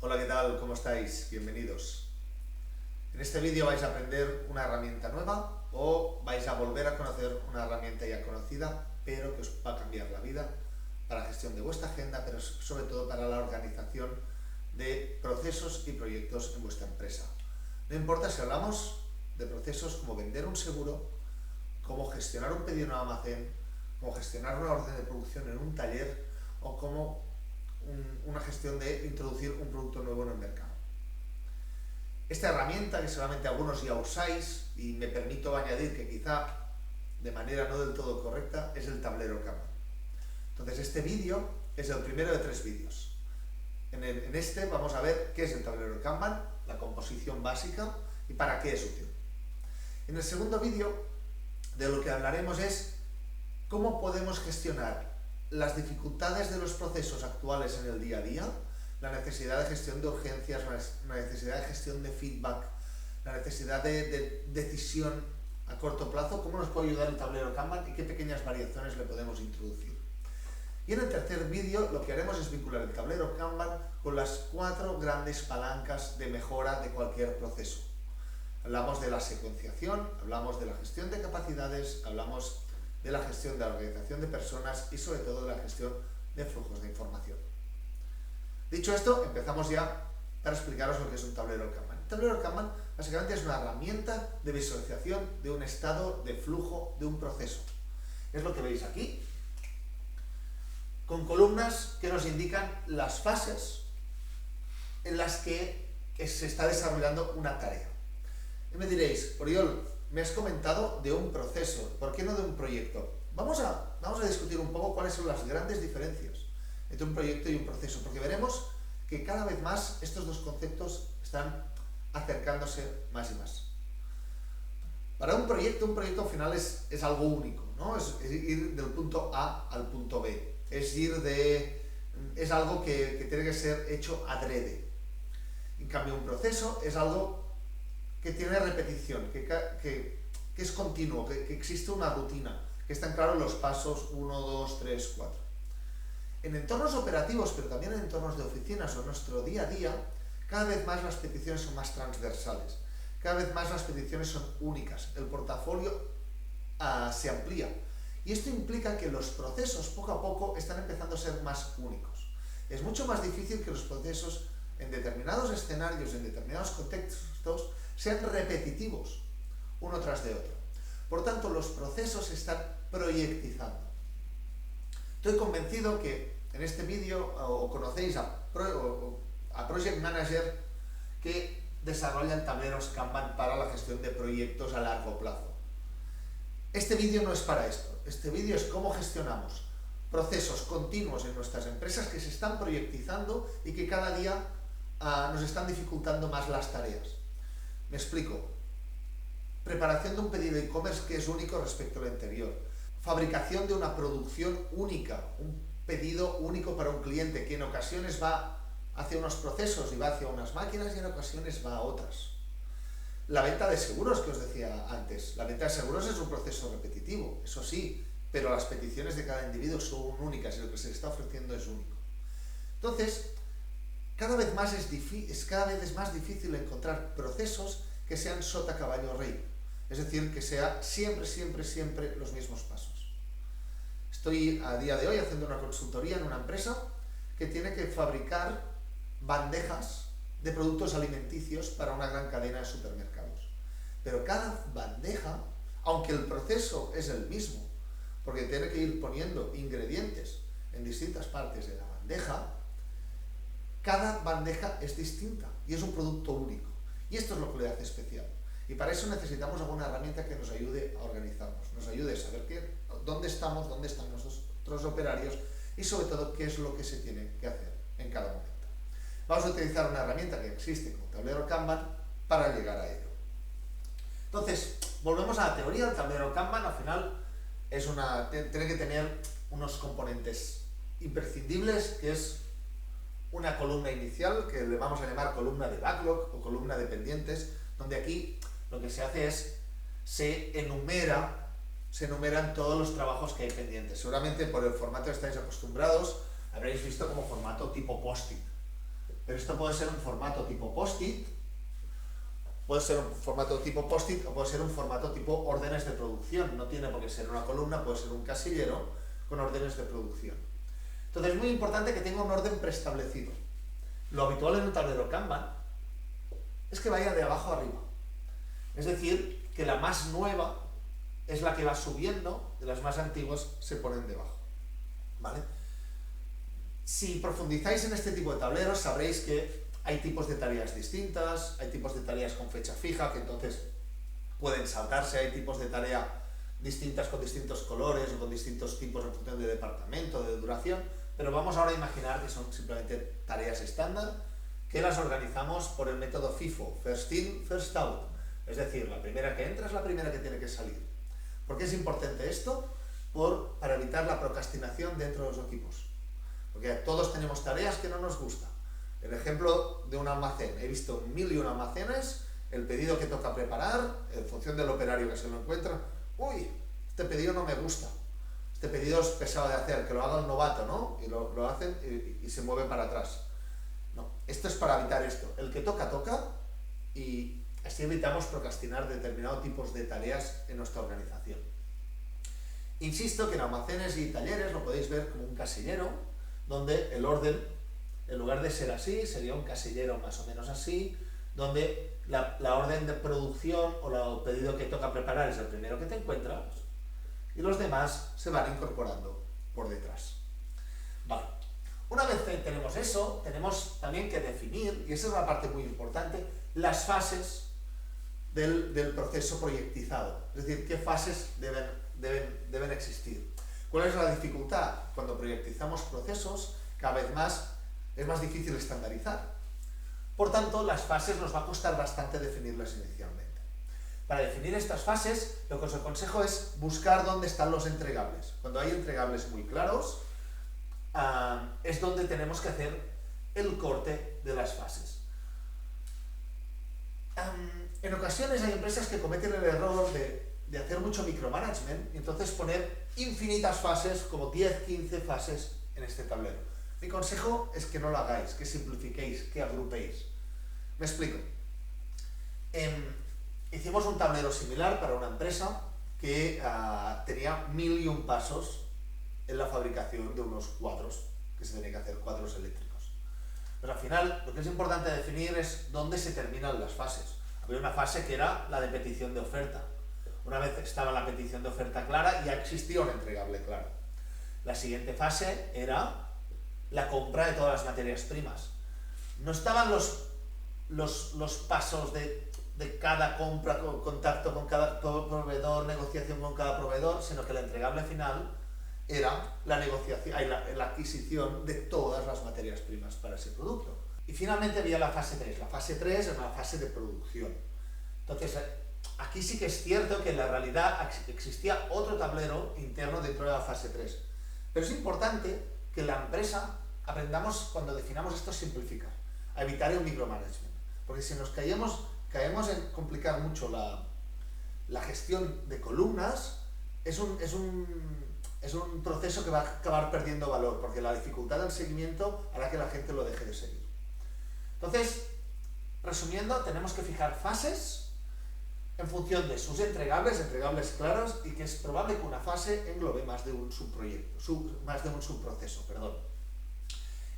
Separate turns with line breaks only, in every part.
Hola, ¿qué tal? ¿Cómo estáis? Bienvenidos. En este vídeo vais a aprender una herramienta nueva o vais a volver a conocer una herramienta ya conocida, pero que os va a cambiar la vida para la gestión de vuestra agenda, pero sobre todo para la organización de procesos y proyectos en vuestra empresa. No importa si hablamos de procesos como vender un seguro, cómo gestionar un pedido en un almacén, cómo gestionar una orden de producción en un taller o cómo una gestión de introducir un producto nuevo en el mercado. Esta herramienta que seguramente algunos ya usáis, y me permito añadir que quizá de manera no del todo correcta, es el tablero Kanban. Entonces este vídeo es el primero de 3 vídeos. En este vamos a ver qué es el tablero Kanban, la composición básica y para qué es útil. En el segundo vídeo de lo que hablaremos es cómo podemos gestionar las dificultades de los procesos actuales en el día a día, la necesidad de gestión de urgencias, la necesidad de gestión de feedback, la necesidad de decisión a corto plazo, cómo nos puede ayudar el tablero Kanban y qué pequeñas variaciones le podemos introducir. Y en el tercer vídeo lo que haremos es vincular el tablero Kanban con las 4 grandes palancas de mejora de cualquier proceso. Hablamos de la secuenciación, hablamos de la gestión de capacidades, hablamos de la gestión de la organización de personas y sobre todo de la gestión de flujos de información. Dicho esto, empezamos ya para explicaros lo que es un tablero Kanban. El tablero Kanban básicamente es una herramienta de visualización de un estado de flujo de un proceso. Es lo que veis aquí, con columnas que nos indican las fases en las que se está desarrollando una tarea. Y me diréis, Oriol, me has comentado de un proceso, ¿por qué no de un proyecto? Vamos a discutir un poco cuáles son las grandes diferencias entre un proyecto y un proceso, porque veremos que cada vez más estos dos conceptos están acercándose más y más. Para un proyecto al final es algo único, ¿no? Es ir del punto A al punto B, es algo que tiene que ser hecho adrede. En cambio, un proceso es algo que tiene repetición, que es continuo, que existe una rutina, que están claros los pasos 1, 2, 3, 4. En entornos operativos, pero también en entornos de oficinas o en nuestro día a día, cada vez más las peticiones son más transversales, cada vez más las peticiones son únicas, el portafolio se amplía. Y esto implica que los procesos poco a poco están empezando a ser más únicos. Es mucho más difícil que los procesos en determinados escenarios, en determinados contextos, sean repetitivos uno tras de otro. Por tanto, los procesos se están proyectizando. Estoy convencido que en este vídeo conocéis a Project Manager que desarrollan tableros Kanban para la gestión de proyectos a largo plazo. Este vídeo no es para esto. Este vídeo es cómo gestionamos procesos continuos en nuestras empresas que se están proyectizando y que cada día nos están dificultando más las tareas. Me explico. Preparación de un pedido de e-commerce que es único respecto al anterior. Fabricación de una producción única, un pedido único para un cliente que en ocasiones va hacia unos procesos y va hacia unas máquinas y en ocasiones va a otras. La venta de seguros que os decía antes. La venta de seguros es un proceso repetitivo, eso sí, pero las peticiones de cada individuo son únicas y lo que se le está ofreciendo es único. Entonces, cada vez es más difícil encontrar procesos que sean sota, caballo, rey. Es decir, que sea siempre los mismos pasos. Estoy a día de hoy haciendo una consultoría en una empresa que tiene que fabricar bandejas de productos alimenticios para una gran cadena de supermercados. Pero cada bandeja, aunque el proceso es el mismo, porque tiene que ir poniendo ingredientes en distintas partes de la bandeja, cada bandeja es distinta y es un producto único. Y esto es lo que le hace especial. Y para eso necesitamos alguna herramienta que nos ayude a organizarnos, nos ayude a saber dónde están nuestros operarios y sobre todo qué es lo que se tiene que hacer en cada momento. Vamos a utilizar una herramienta que existe como tablero Kanban para llegar a ello. Entonces, volvemos a la teoría. El tablero Kanban al final tiene que tener unos componentes imprescindibles, que es una columna inicial, que le vamos a llamar columna de backlog o columna de pendientes, donde aquí lo que se hace es se enumeran todos los trabajos que hay pendientes. Seguramente por el formato que estáis acostumbrados habréis visto como formato tipo post-it. pero esto puede ser un formato tipo post-it, puede ser un formato tipo post-it o puede ser un formato tipo órdenes de producción. No tiene por qué ser una columna, puede ser un casillero con órdenes de producción. Entonces es muy importante que tenga un orden preestablecido. Lo habitual en un tablero Kanban es que vaya de abajo arriba. Es decir, que la más nueva es la que va subiendo, y las más antiguas se ponen debajo. ¿Vale? Si profundizáis en este tipo de tableros, sabréis que hay tipos de tareas distintas, hay tipos de tareas con fecha fija, que entonces pueden saltarse, hay tipos de tarea distintas con distintos colores o con distintos tipos en función de departamento, de duración, pero vamos ahora a imaginar que son simplemente tareas estándar, que las organizamos por el método FIFO, First In, First Out. Es decir, la primera que entra es la primera que tiene que salir. ¿Por qué es importante esto? Para evitar la procrastinación dentro de los equipos. Porque todos tenemos tareas que no nos gustan. El ejemplo de un almacén. He visto 1001 almacenes, el pedido que toca preparar, en función del operario que se lo encuentra. Uy, este pedido no me gusta. Este pedido es pesado de hacer, que lo haga el novato, ¿no? Y lo hacen y se mueve para atrás. No, esto es para evitar esto. El que toca, toca, y así evitamos procrastinar determinados tipos de tareas en nuestra organización. Insisto que en almacenes y talleres lo podéis ver como un casillero, donde el orden, en lugar de ser así, sería un casillero más o menos así, donde la orden de producción o el pedido que toca preparar es el primero que te encuentras y los demás se van incorporando por detrás. Vale. Una vez que tenemos eso, tenemos también que definir, y esa es una parte muy importante, las fases del proceso proyectizado. Es decir, qué fases deben existir. ¿Cuál es la dificultad? Cuando proyectizamos procesos, cada vez más es más difícil estandarizar. Por tanto, las fases nos va a costar bastante definirlas inicialmente. Para definir estas fases, lo que os aconsejo es buscar dónde están los entregables. Cuando hay entregables muy claros, es donde tenemos que hacer el corte de las fases. En ocasiones hay empresas que cometen el error de hacer mucho micromanagement y entonces poner infinitas fases, como 10, 15 fases en este tablero. Mi consejo es que no lo hagáis, que simplifiquéis, que agrupéis. Me explico. Hicimos un tablero similar para una empresa que tenía 1001 pasos en la fabricación de unos cuadros, que se tenía que hacer cuadros eléctricos. Pero al final lo que es importante definir es dónde se terminan las fases. Había una fase que era la de petición de oferta. Una vez estaba la petición de oferta clara, ya existía un entregable claro. La siguiente fase era la compra de todas las materias primas. No estaban los pasos de cada compra, contacto con cada proveedor, negociación con cada proveedor, sino que el entregable final era la negociación, la adquisición de todas las materias primas para ese producto. Y finalmente había la fase 3. La fase 3 es una fase de producción. Entonces, aquí sí que es cierto que en la realidad existía otro tablero interno dentro de la fase 3. Pero es importante que en la empresa aprendamos, cuando definamos esto, simplificar, a evitar el micromanagement. Porque si nos caemos en complicar mucho la gestión de columnas, es un proceso que va a acabar perdiendo valor, porque la dificultad del seguimiento hará que la gente lo deje de seguir. Entonces, resumiendo, tenemos que fijar fases en función de sus entregables claros, y que es probable que una fase englobe más de un subproceso.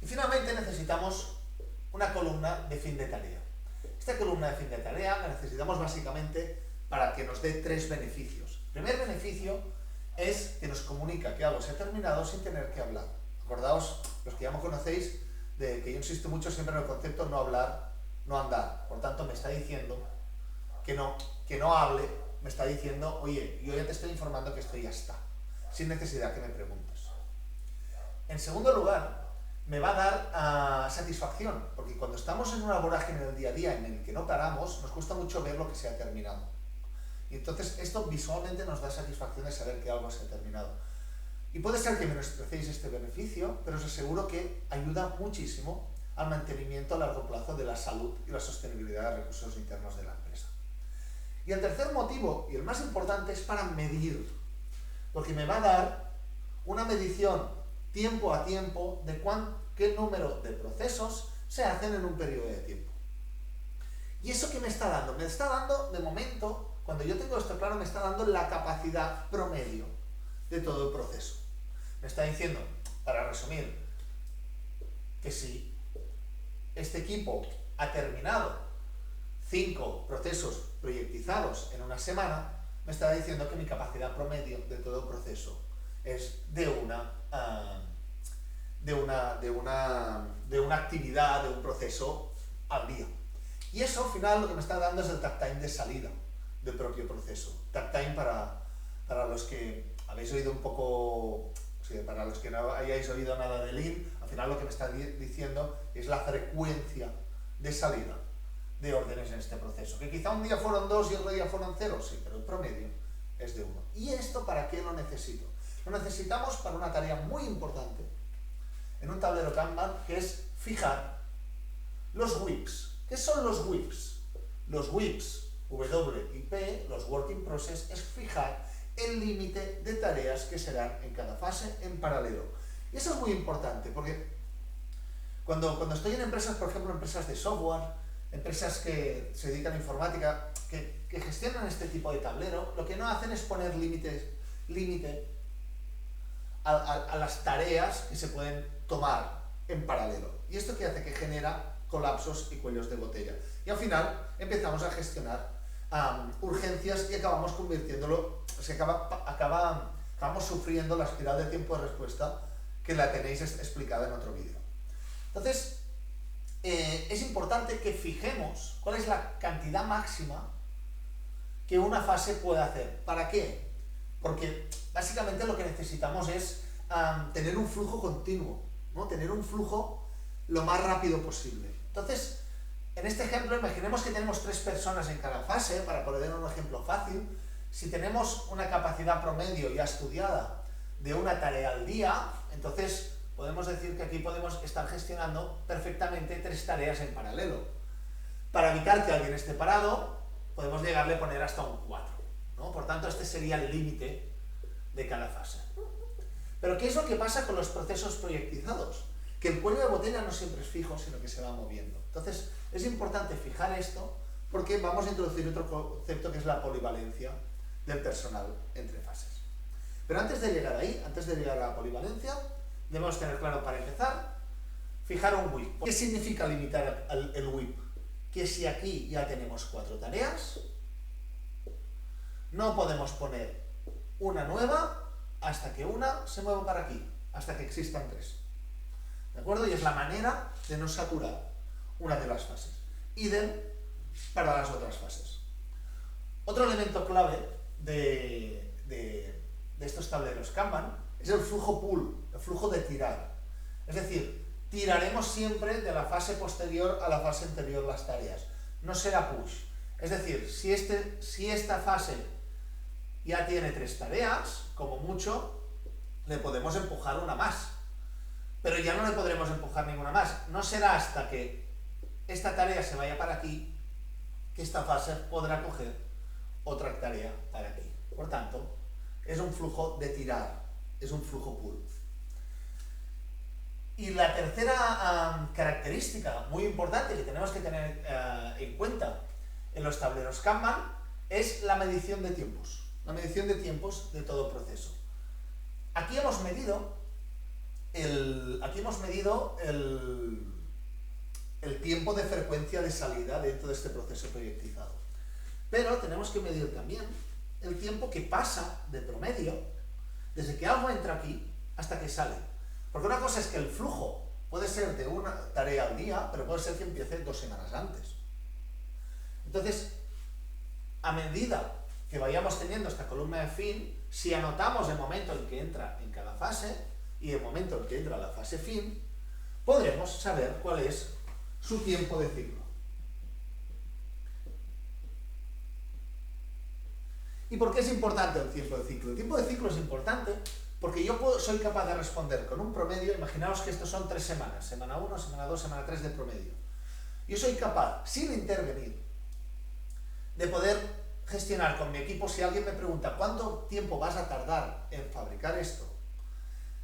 Y finalmente necesitamos una columna de fin de tarea. Esta columna de fin de tarea la necesitamos básicamente para que nos dé 3 beneficios. El primer beneficio es que nos comunica que algo se ha terminado sin tener que hablar. Acordaos, los que ya me conocéis, de que yo insisto mucho siempre en el concepto no hablar, no andar. Por tanto, me está diciendo que no hable, me está diciendo, oye, yo ya te estoy informando que esto ya está, sin necesidad que me preguntes. En segundo lugar, me va a dar satisfacción, porque cuando estamos en una vorágine del día a día en el que no paramos, nos cuesta mucho ver lo que se ha terminado. Y entonces esto visualmente nos da satisfacción de saber que algo se ha terminado. Y puede ser que menosprecéis este beneficio, pero os aseguro que ayuda muchísimo al mantenimiento a largo plazo de la salud y la sostenibilidad de recursos internos de la empresa. Y el tercer motivo, y el más importante, es para medir, porque me va a dar una medición tiempo a tiempo de qué número de procesos se hacen en un periodo de tiempo. ¿Y eso qué me está dando? Me está dando, de momento, cuando yo tengo esto claro, me está dando la capacidad promedio de todo el proceso. Me está diciendo, para resumir, que si este equipo ha terminado 5 procesos proyectizados en una semana, me está diciendo que mi capacidad promedio de todo el proceso es de una actividad, de un proceso al día. Y eso al final lo que me está dando es el takt time de salida del propio proceso. Takt time para los que habéis oído un poco, o sea, para los que no hayáis oído nada de Lean, al final lo que me está diciendo es la frecuencia de salida de órdenes en este proceso. Que quizá un día fueron 2 y otro día fueron 0, sí, pero el promedio es de 1. ¿Y esto para qué lo necesito? Lo necesitamos para una tarea muy importante en un tablero Kanban, que es fijar los WIPs. ¿Qué son los WIPs? Los WIPs, W y P, los Working Process, es fijar el límite de tareas que serán en cada fase en paralelo. Y eso es muy importante, porque cuando estoy en empresas, por ejemplo, empresas de software, empresas que se dedican a informática, que gestionan este tipo de tablero, lo que no hacen es poner límite a las tareas que se pueden tomar en paralelo. ¿Y esto qué hace? Que genera colapsos y cuellos de botella. Y al final empezamos a gestionar urgencias y acabamos acabamos sufriendo la espiral de tiempo de respuesta que la tenéis explicada en otro vídeo. Entonces, es importante que fijemos cuál es la cantidad máxima que una fase puede hacer. ¿Para qué? Porque básicamente lo que necesitamos es tener un flujo continuo, ¿no? Tener un flujo lo más rápido posible. Entonces, en este ejemplo, imaginemos que tenemos 3 personas en cada fase, para poner un ejemplo fácil. Si tenemos una capacidad promedio ya estudiada de una tarea al día, entonces podemos decir que aquí podemos estar gestionando perfectamente 3 tareas en paralelo. Para evitar que alguien esté parado, podemos llegarle a poner hasta un 4, ¿no? Por tanto, este sería el límite de cada fase. Pero ¿qué es lo que pasa con los procesos proyectizados? Que el cuello de botella no siempre es fijo, sino que se va moviendo. Entonces, es importante fijar esto porque vamos a introducir otro concepto que es la polivalencia del personal entre fases. Pero antes de llegar ahí, antes de llegar a la polivalencia, debemos tener claro, para empezar, fijar un WIP. ¿Qué significa limitar el WIP? Que si aquí ya tenemos 4 tareas, no podemos poner una nueva hasta que una se mueva para aquí, hasta que existan 3. ¿De acuerdo? Y es la manera de no saturar una de las fases. Idem para las otras fases. Otro elemento clave de estos tableros Kanban es el flujo pull, el flujo de tirar. Es decir, tiraremos siempre de la fase posterior a la fase anterior las tareas. No será push. Es decir, si esta fase ya tiene 3 tareas, como mucho, le podemos empujar una más. Pero ya no le podremos empujar ninguna más. No será hasta que esta tarea se vaya para aquí que esta fase podrá coger otra tarea para aquí. Por tanto, es un flujo de tirar, es un flujo pull. Y la tercera característica muy importante que tenemos que tener en cuenta en los tableros Kanban es la medición de tiempos. La medición de tiempos de todo el proceso. Aquí hemos medido el tiempo de frecuencia de salida dentro de este proceso proyectizado. Pero tenemos que medir también el tiempo que pasa de promedio desde que algo entra aquí hasta que sale. Porque una cosa es que el flujo puede ser de una tarea al día, pero puede ser que empiece 2 semanas antes. Entonces, a medida que vayamos teniendo esta columna de fin, si anotamos el momento en que entra en cada fase y el momento en que entra la fase fin, podremos saber cuál es su tiempo de ciclo. ¿Y por qué es importante el tiempo de ciclo? El tiempo de ciclo es importante porque yo soy capaz de responder con un promedio. Imaginaos que estos son 3 semanas, semana 1, semana 2, semana 3 de promedio. Yo soy capaz, sin intervenir, de poder gestionar con mi equipo. Si alguien me pregunta ¿cuánto tiempo vas a tardar en fabricar esto?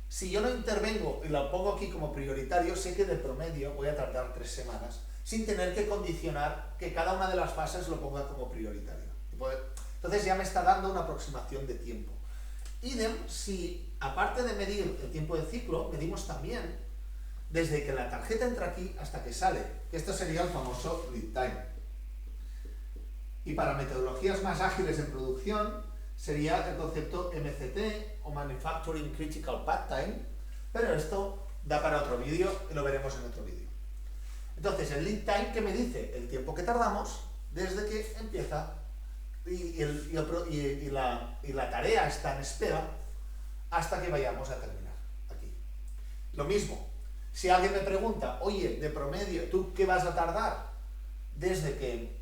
Si yo no intervengo y lo pongo aquí como prioritario, sé que de promedio voy a tardar 3 semanas sin tener que condicionar que cada una de las fases lo ponga como prioritario. Entonces ya me está dando una aproximación de tiempo. Idem, si aparte de medir el tiempo de ciclo, medimos también desde que la tarjeta entra aquí hasta que sale, que esto sería el famoso lead time. Y para metodologías más ágiles en producción, sería el concepto MCT o Manufacturing Critical Path Time, pero esto da para otro vídeo y lo veremos en otro vídeo. Entonces, el lead time, ¿qué me dice? El tiempo que tardamos desde que empieza y la tarea está en espera hasta que vayamos a terminar aquí. Lo mismo, si alguien me pregunta, oye, de promedio, ¿tú qué vas a tardar desde que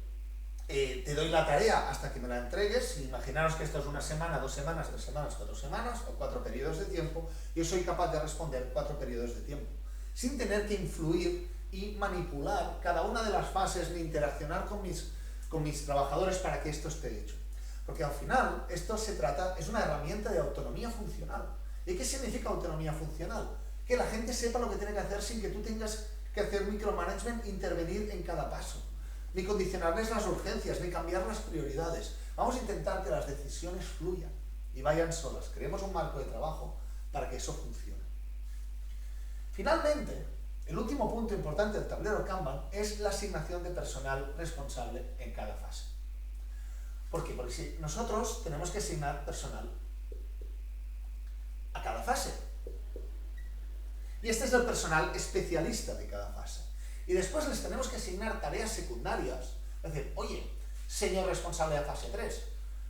te doy la tarea hasta que me la entregues? Imaginaros que esto es 1 semana, 2 semanas, 3 semanas, 4 semanas o 4 periodos de tiempo. Yo soy capaz de responder 4 periodos de tiempo, sin tener que influir y manipular cada una de las fases ni interaccionar con mis trabajadores para que esto esté hecho. Porque al final esto es una herramienta de autonomía funcional. ¿Y qué significa autonomía funcional? Que la gente sepa lo que tiene que hacer sin que tú tengas que hacer micromanagement, intervenir en cada paso, ni condicionarles las urgencias, ni cambiar las prioridades. Vamos a intentar que las decisiones fluyan y vayan solas. Creemos un marco de trabajo para que eso funcione. Finalmente, el último punto importante del tablero Kanban es la asignación de personal responsable en cada fase. ¿Por qué? Porque si nosotros tenemos que asignar personal a cada fase. Y este es el personal especialista de cada fase. Y después les tenemos que asignar tareas secundarias. Es decir, oye, señor responsable de fase 3,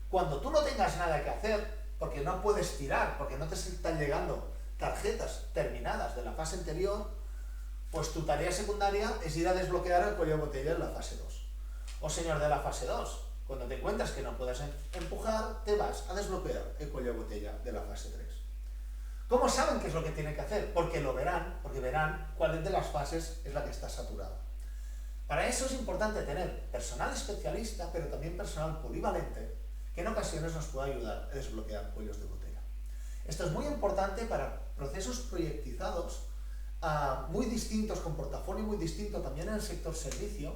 cuando tú no tengas nada que hacer, porque no puedes tirar, porque no te están llegando tarjetas terminadas de la fase anterior, pues tu tarea secundaria es ir a desbloquear el cuello de botella en la fase 2. O señor de la fase 2, cuando te encuentras que no puedes empujar, te vas a desbloquear el cuello de botella de la fase 3. ¿Cómo saben qué es lo que tienen que hacer? Porque verán cuál de las fases es la que está saturada. Para eso es importante tener personal especialista, pero también personal polivalente, que en ocasiones nos pueda ayudar a desbloquear cuellos de botella. Esto es muy importante para procesos proyectizados, muy distintos, con portafolio muy distinto también en el sector servicio,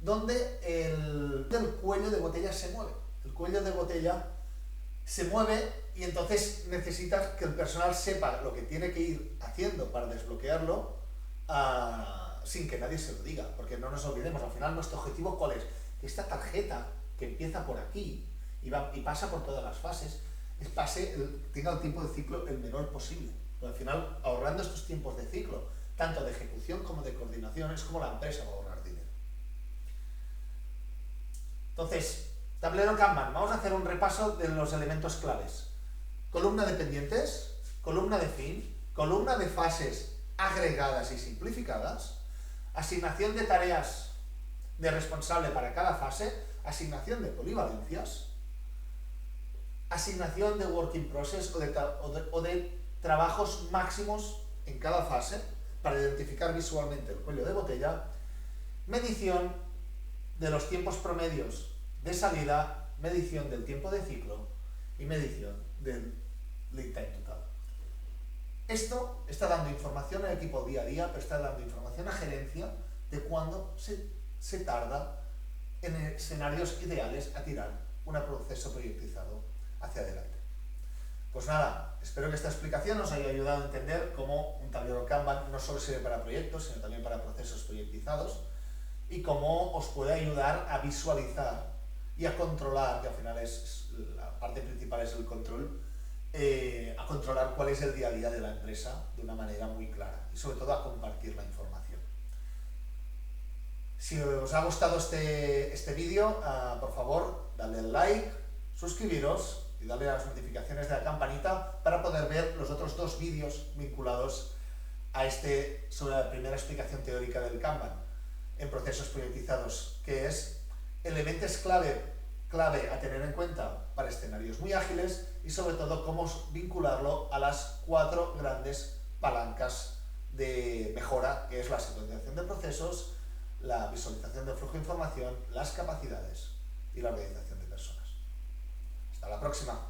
donde el cuello de botella se mueve. El cuello de botella se mueve y entonces necesitas que el personal sepa lo que tiene que ir haciendo para desbloquearlo sin que nadie se lo diga, porque no nos olvidemos, al final nuestro objetivo ¿cuál es? Que esta tarjeta que empieza por aquí y pasa por todas las fases, tenga el tiempo de ciclo el menor posible. Pero al final, ahorrando estos tiempos de ciclo, tanto de ejecución como de coordinación, es como la empresa va a ahorrar dinero. Entonces, tablero Kanban, vamos a hacer un repaso de los elementos claves. Columna de pendientes, columna de fin, columna de fases agregadas y simplificadas, asignación de tareas de responsable para cada fase, asignación de polivalencias, asignación de working process o de trabajos máximos en cada fase para identificar visualmente el cuello de botella, medición de los tiempos promedios de salida, medición del tiempo de ciclo y medición del lead time total. Esto está dando información al equipo día a día, pero está dando información a gerencia de cuándo se tarda en escenarios ideales a tirar un proceso proyectizado hacia adelante. Pues nada, espero que esta explicación os haya ayudado a entender cómo un tablero Kanban no solo sirve para proyectos, sino también para procesos proyectizados y cómo os puede ayudar a visualizar y a controlar, que al final la parte principal es el control, a controlar cuál es el día a día de la empresa de una manera muy clara y sobre todo a compartir la información. Si os ha gustado este vídeo, por favor, dadle al like, suscribiros y darle a las notificaciones de la campanita para poder ver los otros 2 vídeos vinculados a sobre la primera explicación teórica del Kanban en procesos proyectizados, que es elementos clave a tener en cuenta para escenarios muy ágiles y sobre todo cómo vincularlo a las 4 grandes palancas de mejora, que es la secuenciación de procesos, la visualización del flujo de información, las capacidades y la organización de personas. Hasta la próxima.